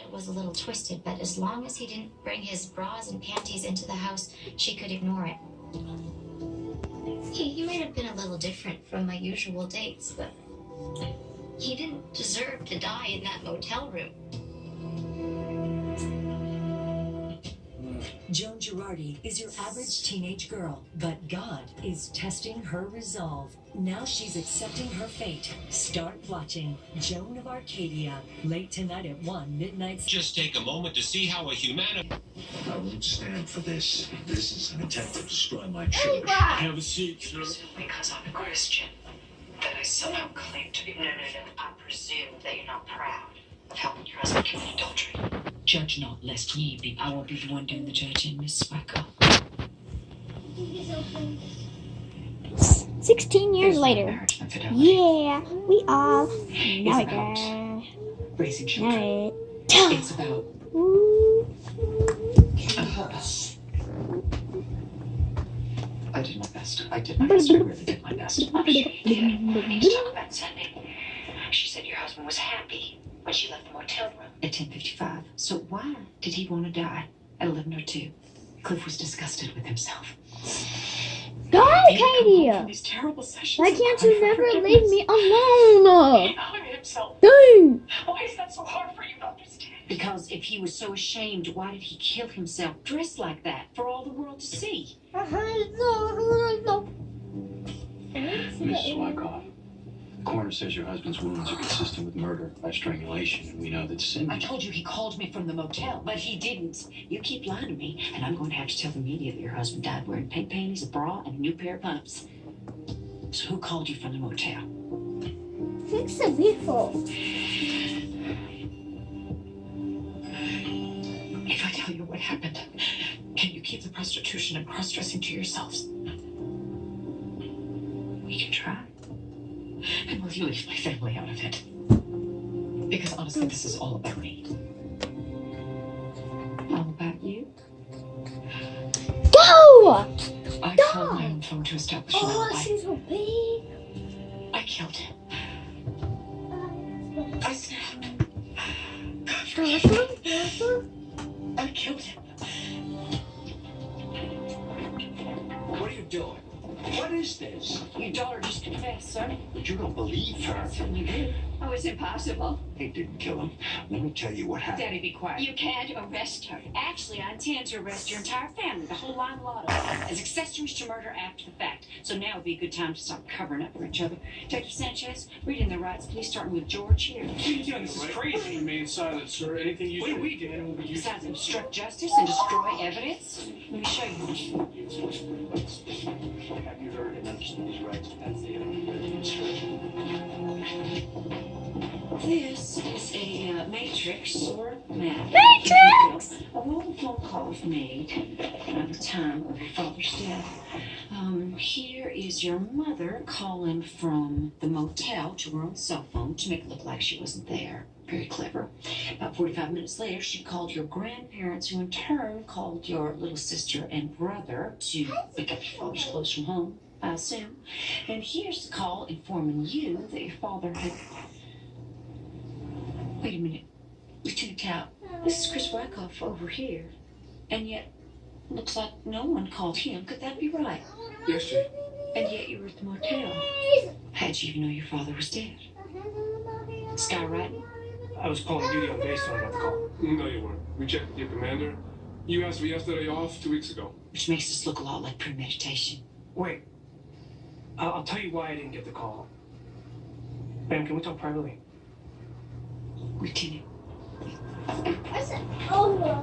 it was a little twisted, but as long as he didn't bring his bras and panties into the house, she could ignore it. He might have been a little different from my usual dates, but he didn't deserve to die in that motel room. Joan Girardi is your average teenage girl, but God is testing her resolve. Now she's accepting her fate. Start watching Joan of Arcadia, late tonight at 1 midnight. Just take a moment to see how a humanity... I won't stand for this. This is an attempt to destroy my church. Have a seat, sir. Because I'm a Christian, that I somehow claim to be... No. I presume that you're not proud of helping your husband commit adultery. Judge not, lest ye be. I will be the one doing the judging, Miss Swacko. 16 years later. Yeah, we all know it. Raising children. It's about a purpose. I did my best. I really did my best. I'm sure you did. We need to talk about Sunday. She said your husband was happy when she left the motel room at 10:55. So why did he want to die at 11:02? Cliff was disgusted with himself. God, Katie! These terrible sessions. Why can't you never leave me alone? Himself. Dang! Why is that so hard for you to understand? Because if he was so ashamed, why did he kill himself dressed like that for all the world to see? Mrs. Wyckoff, the coroner says your husband's wounds are consistent with murder by strangulation, and we know that Cindy... I told you he called me from the motel, but he didn't. You keep lying to me, and I'm going to have to tell the media that your husband died wearing pink panties, a bra, and a new pair of pumps. So who called you from the motel? It's so beautiful. If I tell you what happened, can you keep the prostitution and cross-dressing to yourselves? We can try. And will you leave my family out of it? Because honestly, this is all about me. All about you? Go! I called my own phone to establish an alibi. She's so big. I killed him. I snapped. I killed him. What are you doing? What is this? Your daughter just confessed, sir. But you don't believe her. I certainly did. Oh, it's impossible. He didn't kill him. Let me tell you what happened. Daddy, be quiet. You can't arrest her. Actually, I intend to arrest your entire family, the whole line lot of them, as accessories to murder after the fact. So now would be a good time to stop covering up for each other. Detective Sanchez, read in the rights, please, starting with George here. What are you doing? This is crazy. Remain silent, sir. Anything you say we did will be used. Besides obstruct justice and destroy evidence? Let me show you. Have you heard and understood his rights? That's the enemy. This is a matrix or map. Matrix! Of all the phone calls made at the time of your father's death. Here is your mother calling from the motel to her own cell phone to make it look like she wasn't there. Very clever. About 45 minutes later, she called your grandparents, who in turn called your little sister and brother to pick up your father's clothes from home, I assume. And here's the call informing you that your father had... Wait a minute. Lieutenant Cal, this is Chris Wyckoff over here. And yet, looks like no one called him. Could that be right? Yes, sir. And yet you were at the motel. How'd you even know your father was dead? Skywriting? I was calling duty on base when I got the call. No, you weren't. We checked with your commander. You asked me yesterday off 2 weeks ago. Which makes this look a lot like premeditation. Wait. I'll tell you why I didn't get the call. Ma'am, can we talk privately? Lieutenant. I said, oh no.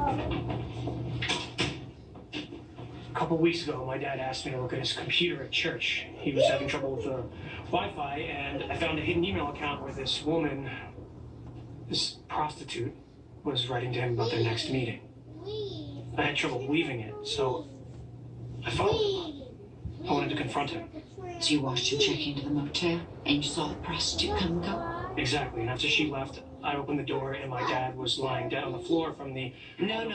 A couple weeks ago, my dad asked me to look at his computer at church. He was having trouble with the Wi-Fi, and I found a hidden email account where this woman, this prostitute, was writing to him about their next meeting. I had trouble believing it, so I followed. I wanted to confront him. So you watched him check into the motel, and you saw the prostitute come and go? Exactly, and after she left, I opened the door, and my dad was lying dead on the floor from the... No.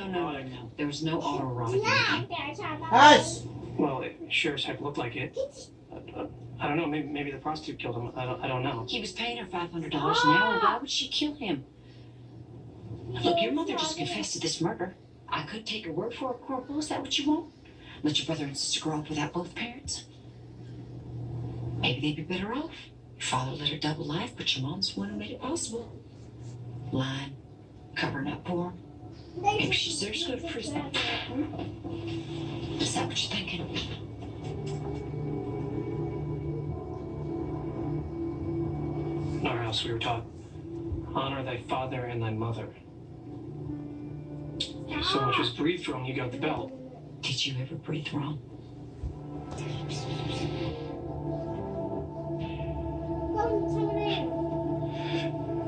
There was no autoerotic anything. Hush! Well, it sure as heck looked like it. I don't know, maybe the prostitute killed him. I don't know. He was paying her $500 an hour. Why would she kill him? Look, Your mother just confessed to this murder. I could take her word for it, Corporal. Is that what you want? Let your brother and sister grow up without both parents? Maybe they'd be better off. Your father led a double life, but your mom's the one who made it possible. Lying, covering up for him. Maybe she deserves to go to prison. Is that what you're thinking? In our house, we were taught, honor thy father and thy mother. If so much as breathed wrong, you got the belt. Did you ever breathe wrong?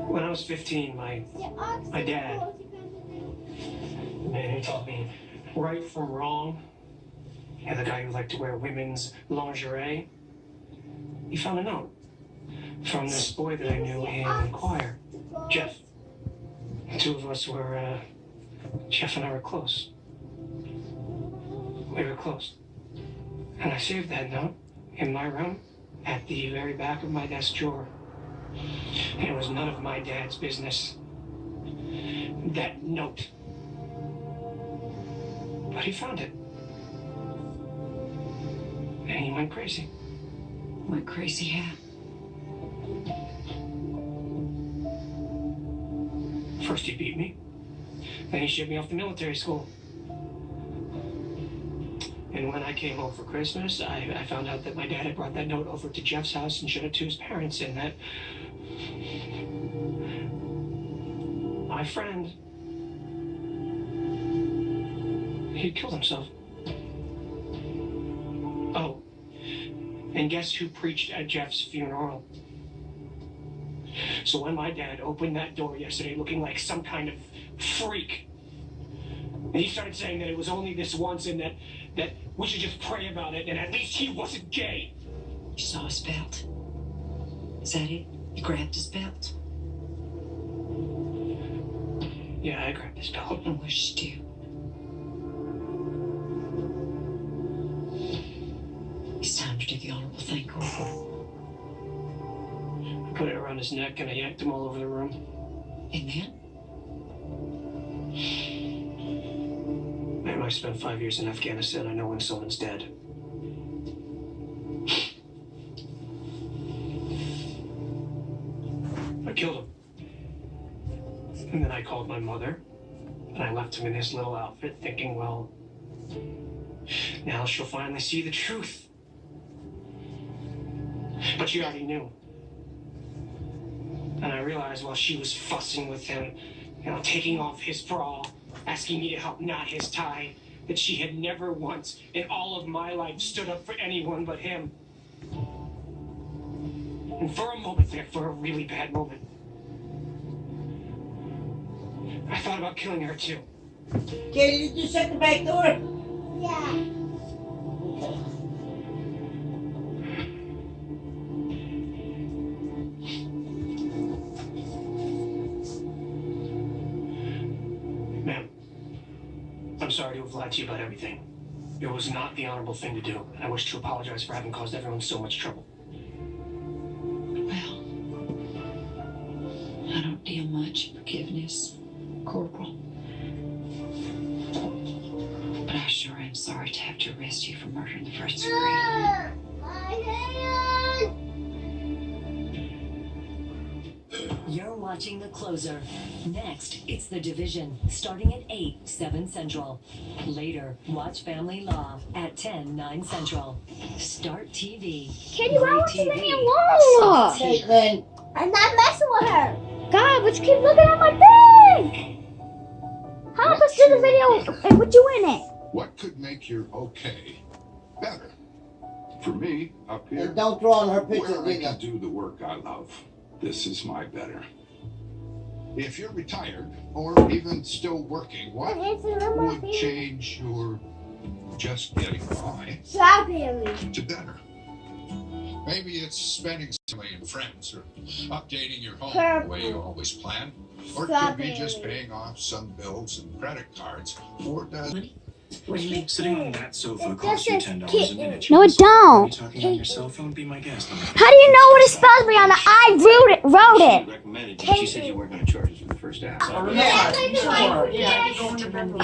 When I was 15, my dad, the man who taught me right from wrong, and the guy who liked to wear women's lingerie, he found a note from this boy that I knew in choir, Jeff. The two of us were, Jeff and I were close. We were close. And I saved that note in my room at the very back of my desk drawer. And it was none of my dad's business. That note. But he found it. And he went crazy. Went crazy how? First he beat me. Then he shipped me off to military school. And when I came home for Christmas, I found out that my dad had brought that note over to Jeff's house and showed it to his parents, and that my friend, he killed himself. Oh, and guess who preached at Jeff's funeral? So when my dad opened that door yesterday looking like some kind of freak, and he started saying that it was only this once and that we should just pray about it and at least he wasn't gay. You saw his belt. Is that it? You grabbed his belt? Yeah, I grabbed his belt. And what did you do? It's time to do the honorable thing, Corporal. I put it around his neck and I yanked him all over the room. And then? Man, I spent 5 years in Afghanistan. I know when someone's dead. I killed him. And then I called my mother. And I left him in his little outfit thinking, well, now she'll finally see the truth. But she already knew. And I realized while she was fussing with him, taking off his bra, asking me to help knot his tie, that she had never once in all of my life stood up for anyone but him. And for a moment there, for a really bad moment, I thought about killing her too. Katie, did you shut the back door? Yeah. Ma'am, I'm sorry to have lied to you about everything. It was not the honorable thing to do, and I wish to apologize for having caused everyone so much trouble. Well, I don't deal much in forgiveness, Corporal. But I sure am sorry to have to arrest you for murder in the first degree. My hand! You're watching The Closer. Next, it's The Division, starting at 8, 7 Central. Later, watch Family Law at 10, 9 Central. Start TV. Katie, why won't you leave me alone? Caitlin. I'm not messing with her. God, but you keep looking at my thing. Help us do the video and put you in it. What could make your okay better? For me, up here, And don't draw on her pictures where I either. can do the work I love, this is my better. If you're retired or even still working, what would change your just getting by Strawberry. to better? Maybe it's spending some money and friends or updating your home the way you always planned. Or it could be just paying off some bills and credit cards. Or does Money? Sitting on that sofa It costs you just says $10 a kitten. minute. No, it Are you don't. talking on your cell phone? Be my guest. How do you know what it's supposed to be on the? I wrote it. Recommended, but she said you weren't going to charge us for the first hour. Yeah, sure. Yeah, I don't remember.